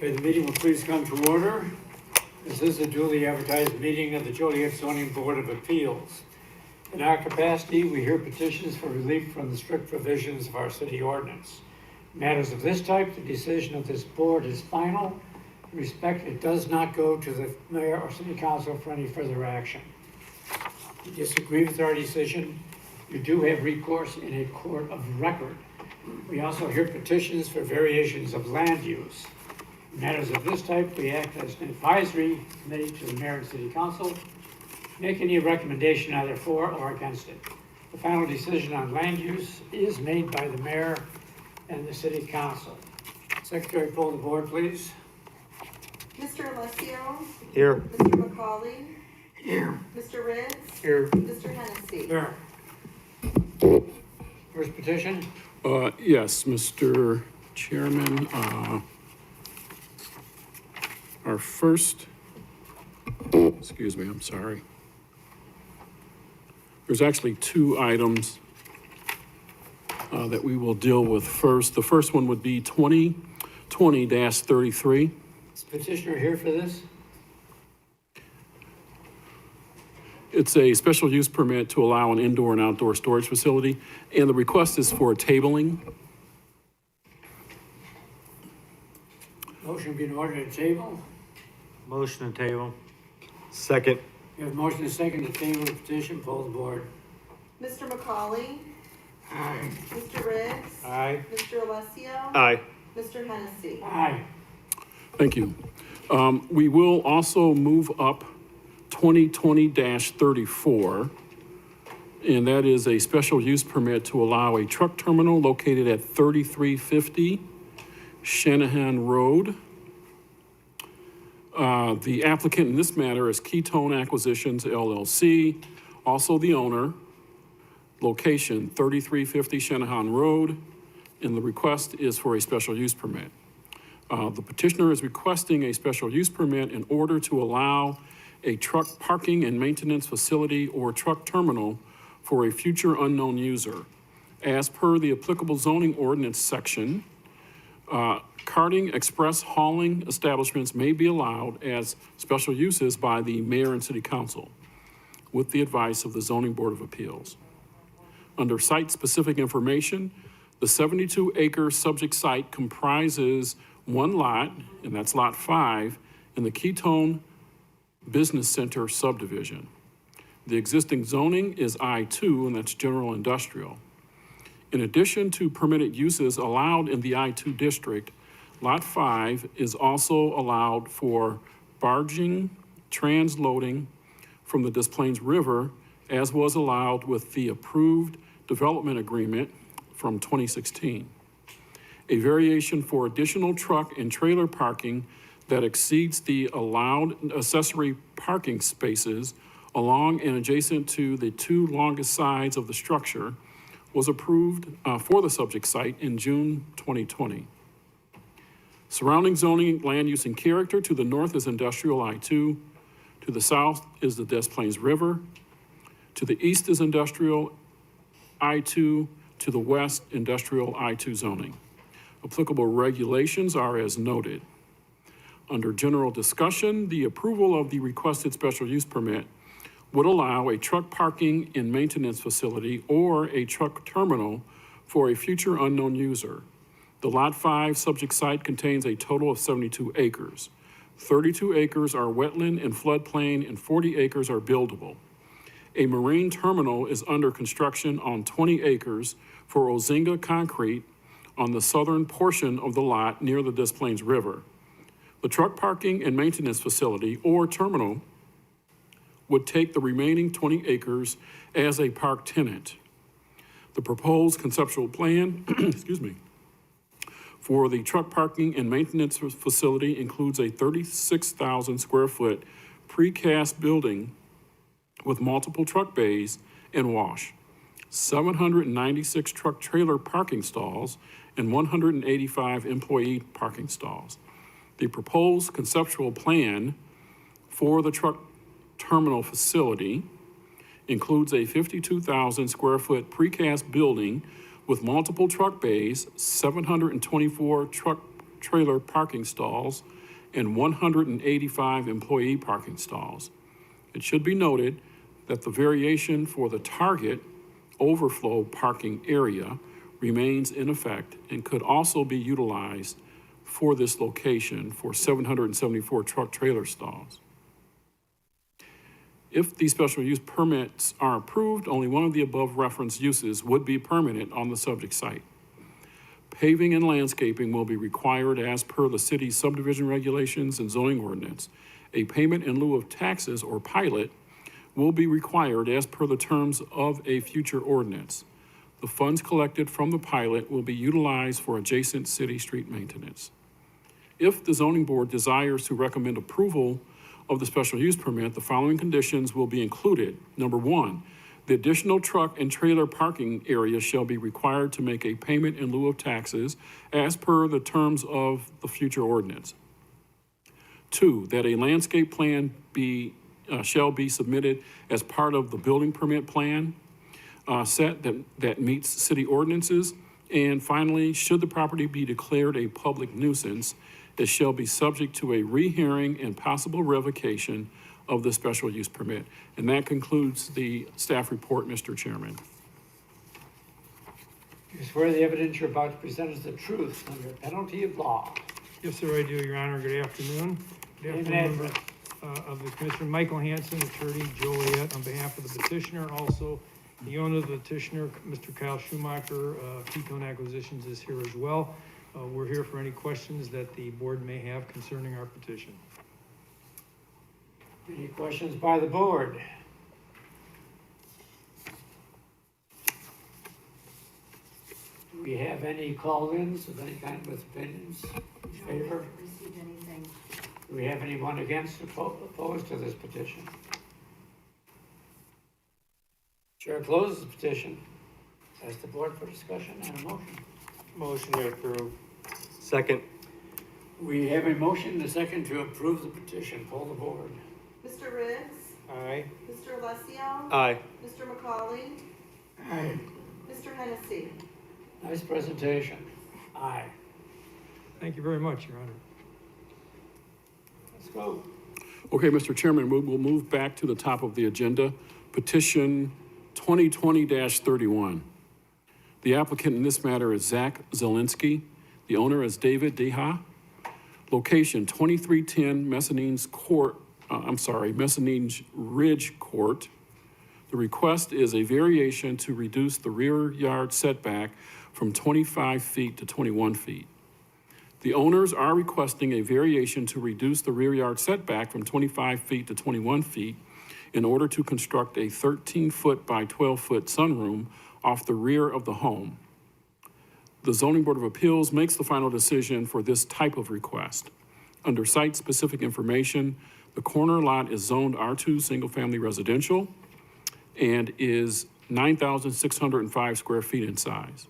Okay, the meeting will please come to order. This is a duly advertised meeting of the Joliet Zoning Board of Appeals. In our capacity, we hear petitions for relief from the strict provisions of our city ordinance. Matters of this type, the decision of this board is final. In respect, it does not go to the mayor or city council for any further action. If you disagree with our decision, you do have recourse in a court of record. We also hear petitions for variations of land use. In matters of this type, we act as an advisory committee to the mayor and city council, make any recommendation either for or against it. The final decision on land use is made by the mayor and the city council. Secretary, pull the board, please. Mr. Alessio? Here. Mr. McCauley? Here. Mr. Ritz? Here. Mr. Hennessy? Here. First petition? Yes, Mr. Chairman, our first, excuse me, I'm sorry. There's actually two items that we will deal with first. The first one would be 2020-33. Is petitioner here for this? It's a special use permit to allow an indoor and outdoor storage facility, and the request is for tabling. Motion be in order to table. Motion to table. Second. We have a motion and a second to table the petition. Pull the board. Mr. McCauley? Aye. Mr. Ritz? Aye. Mr. Alessio? Aye. Mr. Hennessy? Aye. Thank you. We will also move up 2020-34, and that is a special use permit to allow a truck terminal located at 3350 Shanahan Road. The applicant in this matter is Ketone Acquisitions LLC, also the owner, location 3350 Shanahan Road, and the request is for a special use permit. The petitioner is requesting a special use permit in order to allow a truck parking and maintenance facility or truck terminal for a future unknown user. As per the applicable zoning ordinance section, carting express hauling establishments may be allowed as special uses by the mayor and city council with the advice of the zoning board of appeals. Under site-specific information, the 72-acre subject site comprises one lot, and that's lot 5, in the Ketone Business Center subdivision. The existing zoning is I-2, and that's general industrial. In addition to permitted uses allowed in the I-2 district, Lot 5 is also allowed for barging, transloading from the Des Plaines River, as was allowed with the approved development agreement from 2016. A variation for additional truck and trailer parking that exceeds the allowed accessory parking spaces along and adjacent to the two longest sides of the structure was approved for the subject site in June 2020. Surrounding zoning, land use, and character: to the north is industrial I-2, to the south is the Des Plaines River, to the east is industrial I-2, to the west industrial I-2 zoning. Applicable regulations are as noted. Under general discussion, the approval of the requested special use permit would allow a truck parking and maintenance facility or a truck terminal for a future unknown user. The Lot 5 subject site contains a total of 72 acres. 32 acres are wetland and floodplain, and 40 acres are buildable. A marine terminal is under construction on 20 acres for Ozinga Concrete on the southern portion of the lot near the Des Plaines River. The truck parking and maintenance facility or terminal would take the remaining 20 acres as a park tenant. The proposed conceptual plan, excuse me, for the truck parking and maintenance facility includes a 36,000 square foot precast building with multiple truck bays and wash, 796 truck trailer parking stalls, and 185 employee parking stalls. The proposed conceptual plan for the truck terminal facility includes a 52,000 square foot precast building with multiple truck bays, 724 truck trailer parking stalls, and 185 employee parking stalls. It should be noted that the variation for the target overflow parking area remains in effect and could also be utilized for this location for 774 truck trailer stalls. If the special use permits are approved, only one of the above referenced uses would be permanent on the subject site. Paving and landscaping will be required as per the city's subdivision regulations and zoning ordinance. A payment in lieu of taxes or pilot will be required as per the terms of a future ordinance. The funds collected from the pilot will be utilized for adjacent city street maintenance. If the zoning board desires to recommend approval of the special use permit, the following conditions will be included. Number one, the additional truck and trailer parking area shall be required to make a payment in lieu of taxes as per the terms of the future ordinance. Two, that a landscape plan shall be submitted as part of the building permit plan set that meets city ordinances. And finally, should the property be declared a public nuisance, it shall be subject to a rehearing and possible revocation of the special use permit. And that concludes the staff report, Mr. Chairman. You swear the evidence you're about to present is the truth under penalty of law. Yes, sir, I do, Your Honor. Good afternoon. Good Name and afternoon, members address. of the Commissioner. Michael Hanson, attorney, Joliet, on behalf of the petitioner. Also, the owner of the petitioner, Mr. Kyle Schumacher, Ketone Acquisitions, is here as well. We're here for any questions that the board may have concerning our petition. Any questions by the board? Do we have any call-ins of any kind with opinions in favor? Received anything. Do we have anyone against or opposed to this petition? Chair closes the petition. Ask the board for discussion and a motion. Motion to approve. Second. We have a motion and a second to approve the petition. Poll the board. Mr. Riggs? Aye. Mr. Alessio? Aye. Mr. McCauley? Aye. Mr. Hennessy? Nice presentation. Aye. Thank you very much, Your Honor. Let's go. Okay, Mr. Chairman, we'll move back to the top of the agenda. Petition 2020-31. The applicant in this matter is Zach Zielinski. The owner is David Deha. Location 2310 Messinine's Ridge Court. The request is a variation to reduce the rear yard setback from 25 feet to 21 feet. The owners are requesting a variation to reduce the rear yard setback from 25 feet to 21 feet in order to construct a 13-foot by 12-foot sunroom off the rear of the home. The Zoning Board of Appeals makes the final decision for this type of request. Under site-specific information, the corner lot is zoned R2 single-family residential and is 9,605 square feet in size.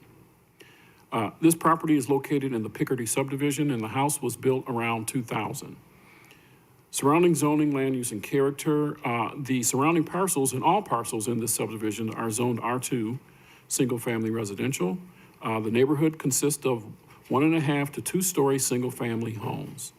This property is located in the Picardy subdivision, and the house was built around 2000. Surrounding zoning, land use, and character, the surrounding parcels and all parcels in this subdivision are zoned R2 single-family residential. The neighborhood consists of 1.5 to 2-story single-family homes.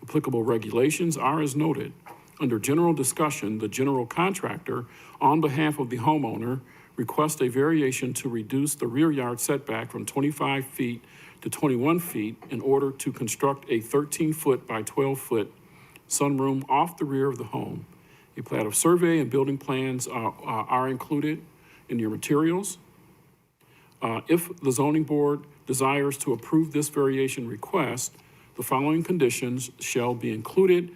Applicable regulations are as noted. Under general discussion, the general contractor, on behalf of the homeowner, requests a variation to reduce the rear yard setback from 25 feet to 21 feet in order to construct a 13-foot by 12-foot sunroom off the rear of the home. A plat of survey and building plans are included in your materials. If the zoning board desires to approve this variation request, the following conditions shall be included,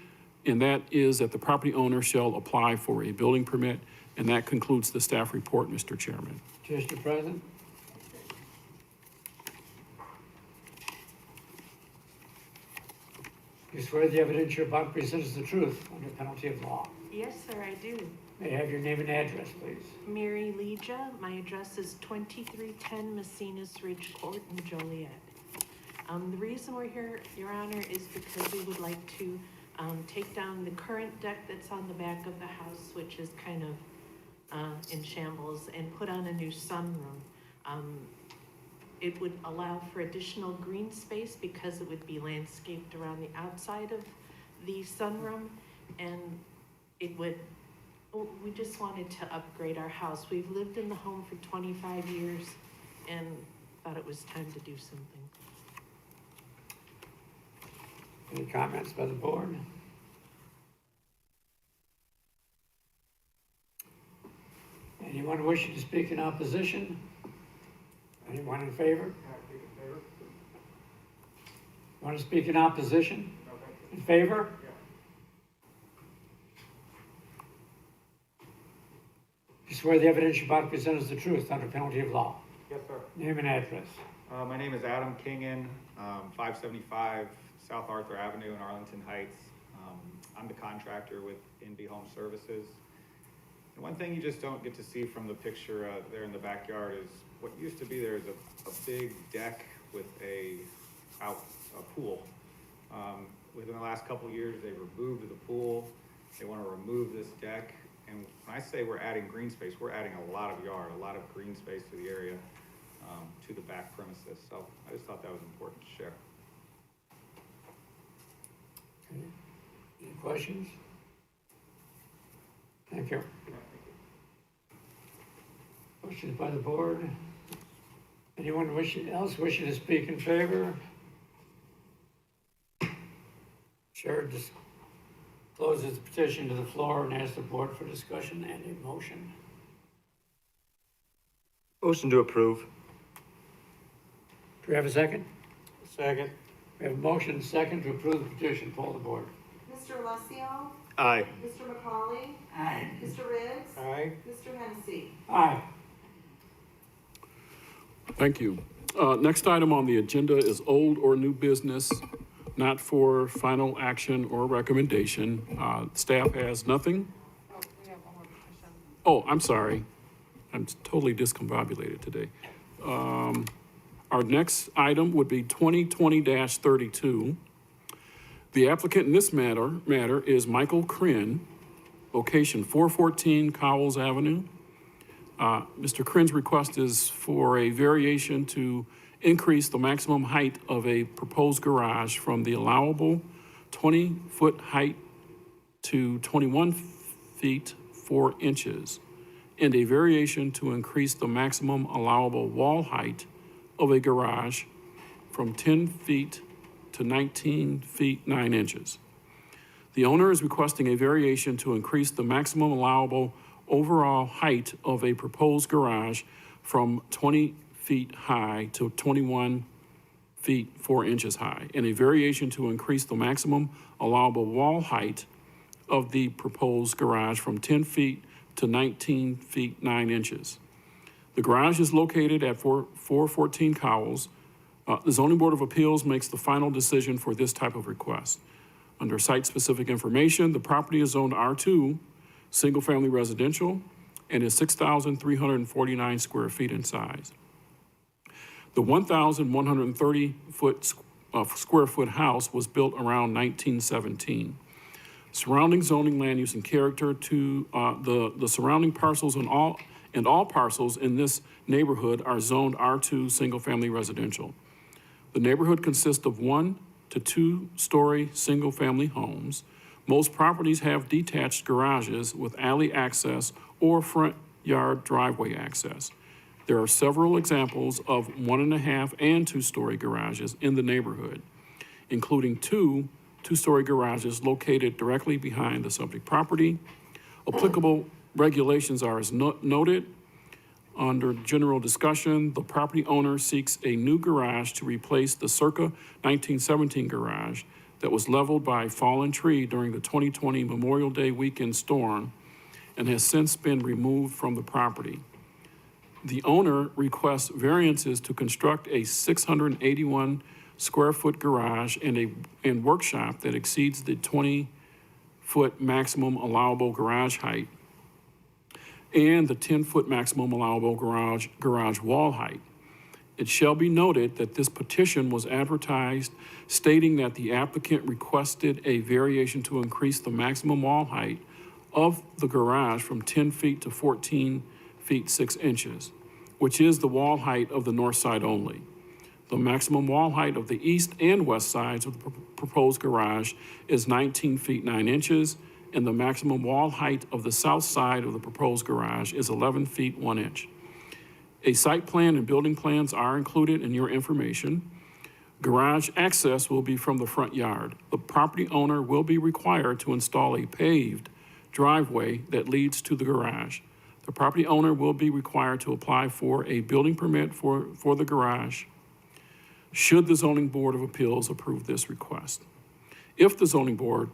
and that is that the property owner shall apply for a building permit, and that concludes the staff report, Mr. Chairman. Mr. President? You swear the evidence you're about to present is the truth under penalty of law. Yes, sir, I do. May I have your name and address, please? Mary Legia, my address is 2310 Messina's Ridge Court in Joliet. The reason we're here, Your Honor, is because we would like to take down the current deck that's on the back of the house, which is kind of in shambles, and put on a new sunroom. It would allow for additional green space because it would be landscaped around the outside of the sunroom, and it would, we just wanted to upgrade our house. We've lived in the home for 25 years and thought it was time to do something. Any comments by the board? Anyone wishing to speak in opposition? Anyone in favor? Want to speak in opposition? In favor? You swear the evidence you're about to present is the truth under penalty of law. Yes, sir. Name and address. My name is Adam Kingen, 575 South Arthur Avenue in Arlington Heights. I'm the contractor with NB Home Services. And one thing you just don't get to see from the picture there in the backyard is what used to be there is a big deck with a pool. Within the last couple of years, they removed the pool. They want to remove this deck. And when I say we're adding green space, we're adding a lot of yard, a lot of green space to the area, to the back premises. So I just thought that was important to share. Okay. Any questions? Thank you. Questions by the board? Anyone else wishing to speak in favor? Chair just closes the petition to the floor and asks the board for discussion and a motion. Motion to approve. Do we have a second? Second. We have a motion second to approve the petition. Poll the board. Mr. Alessio? Aye. Mr. McCauley? Aye. Mr. Riggs? Aye. Mr. Hennessy? Aye. Thank you. Next item on the agenda is old or new business, not for final action or recommendation. Staff has nothing. Oh, we have one more petition. Oh, I'm sorry. I'm totally discombobulated today. Our next item would be 2020-32. The applicant in this matter is Michael Krinn, location 414 Cowles Avenue. Mr. Krinn's request is for a variation to increase the maximum height of a proposed garage from the allowable 20-foot height to 21 feet 4 inches, and a variation to increase the maximum allowable wall height of a garage from 10 feet to 19 feet 9 inches. The owner is requesting a variation to increase the maximum allowable overall height of a proposed garage from 20 feet high to 21 feet 4 inches high, and a variation to increase the maximum allowable wall height of the proposed garage from 10 feet to 19 feet 9 inches. The garage is located at 414 Cowles. The Zoning Board of Appeals makes the final decision for this type of request. Under site-specific information, the property is zoned R2, single-family residential, and is 6,349 square feet in size. The 1,130 square foot house was built around 1917. Surrounding zoning, land use, and character to the surrounding parcels and all parcels in this neighborhood are zoned R2 single-family residential. The neighborhood consists of 1 to 2 story single-family homes. Most properties have detached garages with alley access or front yard driveway access. There are several examples of 1.5 and 2 story garages in the neighborhood, including 2 2-story garages located directly behind the subject property. Applicable regulations are as noted. Under general discussion, the property owner seeks a new garage to replace the circa 1917 garage that was leveled by a fallen tree during the 2020 Memorial Day weekend storm and has since been removed from the property. The owner requests variances to construct a 681 square foot garage and workshop that exceeds the 20-foot maximum allowable garage height and the 10-foot maximum allowable garage wall height. It shall be noted that this petition was advertised stating that the applicant requested a variation to increase the maximum wall height of the garage from 10 feet to 14 feet 6 inches, which is the wall height of the north side only. The maximum wall height of the east and west sides of the proposed garage is 19 feet 9 inches, and the maximum wall height of the south side of the proposed garage is 11 feet 1 inch. A site plan and building plans are included in your information. Garage access will be from the front yard. The property owner will be required to install a paved driveway that leads to the garage. The property owner will be required to apply for a building permit for the garage, should the zoning board of appeals approve this request. If the zoning board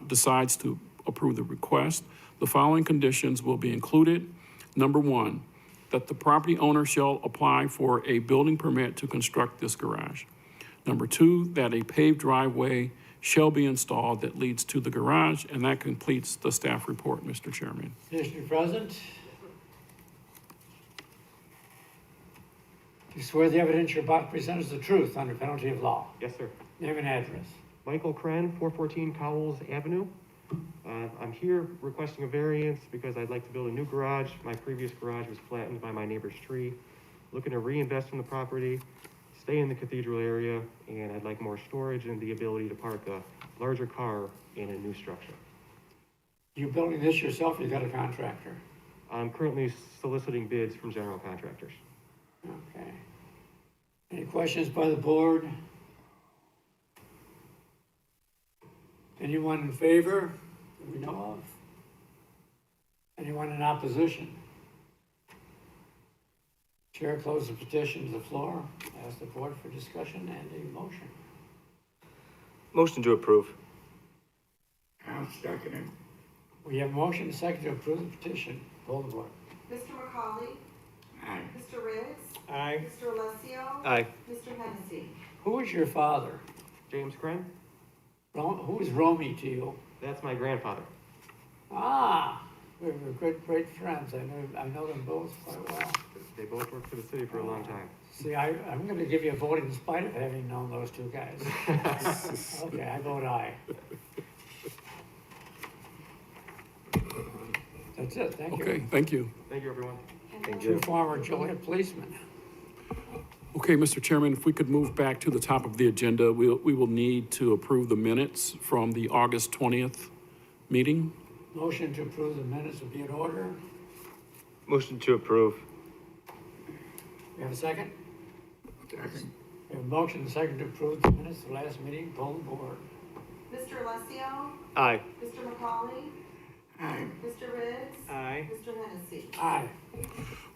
decides to approve the request, the following conditions will be included. Number one, that the property owner shall apply for a building permit to construct this garage. Number two, that a paved driveway shall be installed that leads to the garage, and that completes the staff report, Mr. Chairman. Petitioner present. Do you swear the evidence you're about to present is the truth under penalty of law? Yes, sir. Name and address. Michael Kren, 414 Cowles Avenue. I'm here requesting a variance because I'd like to build a new garage. My previous garage was flattened by my neighbor's tree. Looking to reinvest in the property, stay in the cathedral area, and I'd like more storage and the ability to park a larger car in a new structure. You building this yourself, or you got a contractor? I'm currently soliciting bids from general contractors. Okay. Any questions by the board? Anyone in favor that we know of? Anyone in opposition? Chair closes the petition to the floor. Ask the board for discussion and a motion. Motion to approve. I'll second it. We have a motion and a second to approve the petition. Poll the board. Mr. McCauley? Aye. Mr. Riggs? Aye. Mr. Alessio? Aye. Mr. Hennessy? Who is your father? James Kren, Who is Romy to you? that's my grandfather. Ah, we're great friends. I know them both quite well. They both worked for the city for a long time. See, I'm gonna give you a vote in spite of having known those two guys. Okay, I vote aye. That's it, thank you. Okay, thank you. Thank you, everyone. Two former Joliet policemen. Okay, Mr. Chairman, if we could move back to the top of the agenda, we will need to approve the minutes from the August 20th meeting. Motion to approve the minutes will be in order. Motion to approve. We have a second? Second. We have a motion and a second to approve the minutes of the last meeting. Poll the board. Mr. Alessio? Aye. Mr. McCauley? Aye. Mr. Riggs? Aye. Mr. Hennessy? Aye.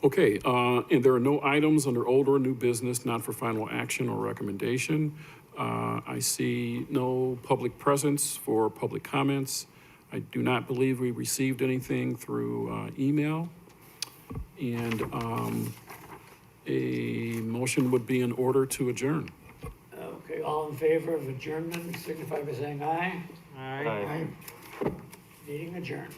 Okay, and there are no items under old or new business not for final action or recommendation. I see no public presence for public comments. I do not believe we received anything through email. And a motion would be in order to adjourn. Okay, all in favor of adjournment, signify by saying aye. Aye. Meeting adjourned.